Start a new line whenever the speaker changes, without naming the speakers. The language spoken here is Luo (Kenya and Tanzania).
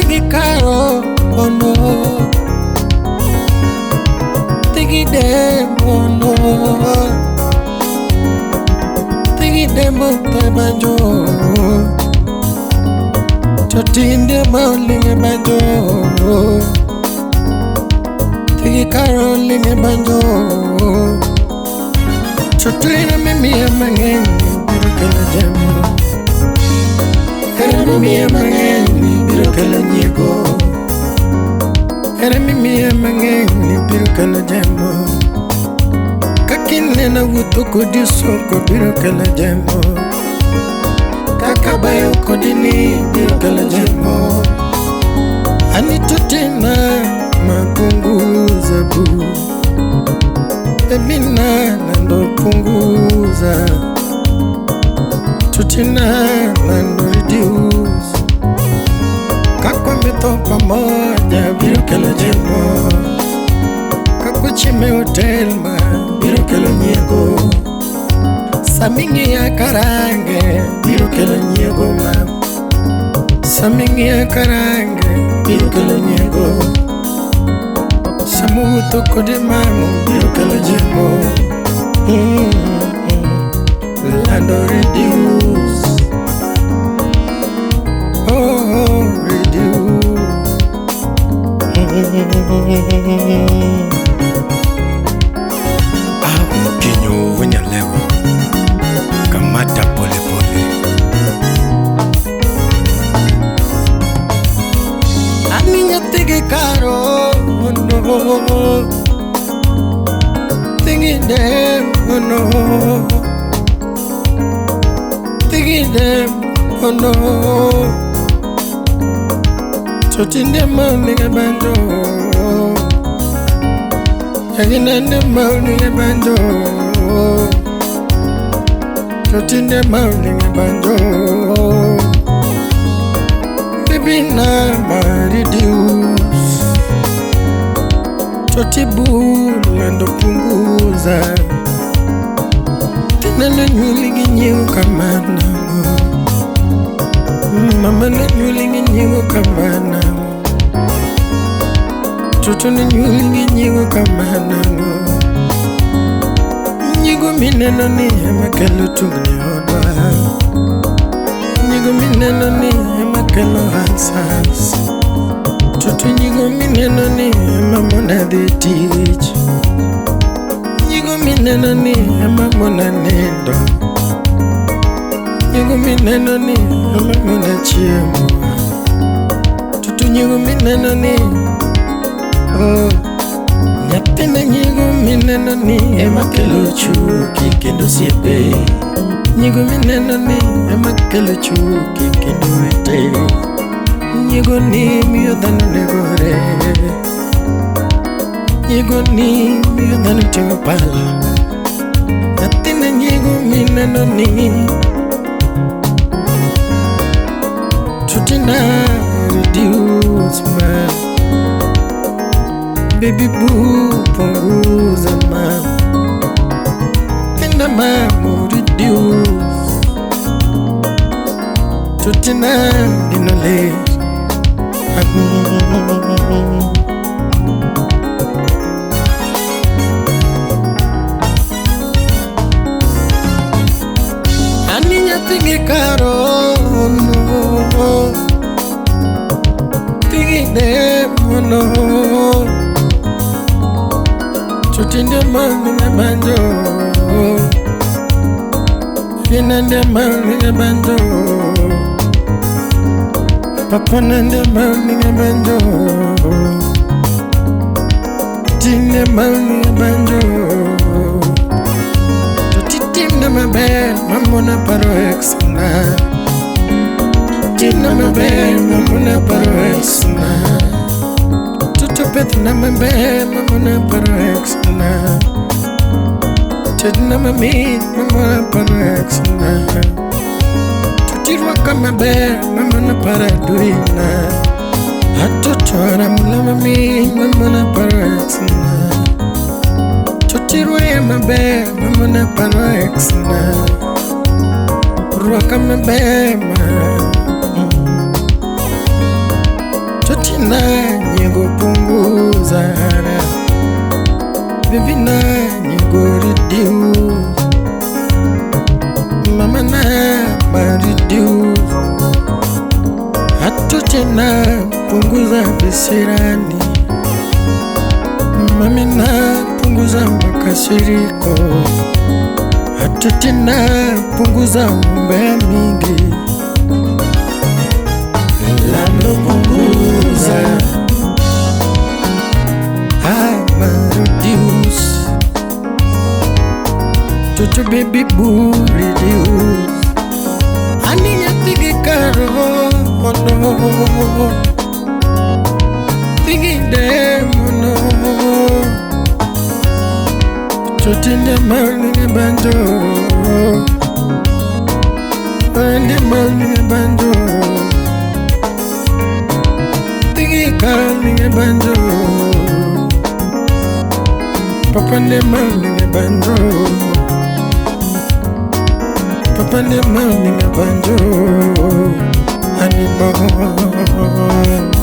tigi caro, oh no. Tigi dem, oh no. Tigi dem, oh banjo. Choti Ndiema linge banjo. Tigi caro linge banjo. Choti na mimi amangen, biro kala jamo. Era mimi amangen, biro kala nyego. Era mimi amangen, biro kala jamo. Kakine na wuto kodi soko, biro kala jamo. Kakabayo kodini, biro kala jamo. Anitotina mapunguza bu. Ebina nando punguza. Tutina nando reduce. Kakwa meto pamoja, biro kala jamo. Kakuchime hotel ma, biro kala nyego. Samingi ya karange, biro kala nyego ma. Samingi ya karange, biro kala nyego. Samuto kode mamu, biro kala jemo. Lando reduce. Oh, reduce. Kinyo wenya lewo. Kamata pole pole. Aninya tigi caro, oh no. Tigi dem, oh no. Tigi dem, oh no. Choti Ndiema linge banjo. Yagina Ndiema linge banjo. Choti Ndiema linge banjo. Baby na ma reduce. Choti bu lando punguza. Tina na nyulingi nyiu kamana. Mama na nyulingi nyiu kamana. Chocho na nyulingi nyiu kamana. Nyigo mineno ni emakelo tungni hodwa. Nyigo mineno ni emakelo hansas. Chocho nyigo mineno ni emamona de teach. Nyigo mineno ni emamona nendo. Nyigo mineno ni emamona chiemo. Chocho nyigo mineno ni oh. Nyatina nyigo mineno ni emakelo chuki kendo siepe. Nyigo mineno ni emakelo chuki kendo wete. Nyigo ni miyo dhano negore. Nyigo ni miyo dhano tingo pala. Nyatina nyigo mineno ni Chutina reduce ma. Baby boo punguza ma. Kenda mamu reduce. Chutina dinole. Aninya tigi caro, no. Tigi dem, no. Choti Ndiema linge banjo. Fina Ndiema linge banjo. Papa na Ndiema linge banjo. Ndiema linge banjo. Choti Tina maber, mamona paro exna. Tina maber, mamona paro exna. Chopet na maber, mamona paro exna. Choti na mami, mamona paro exna. Choti kama maber, mamona paro duina. Atotora mula mami, mamona paro exna. Choti maber, mamona paro exna. Ruaka maber, Vivina nyego punguza, vivina nyego reduce, mama na reduce. Hatu tena punguza visirani, mami na punguza makasiriko. Hatu tena punguza umbea mingi, lalo punguza ama reduce. Toto baby boo reduce. Ani ya tigi karo, oh no, tigi dem, oh no. Toto Ndiema linge banjo, Ndiema linge banjo, tigi karo linge banjo, papa Ndiema linge banjo, papa Ndiema linge banjo, honey boy.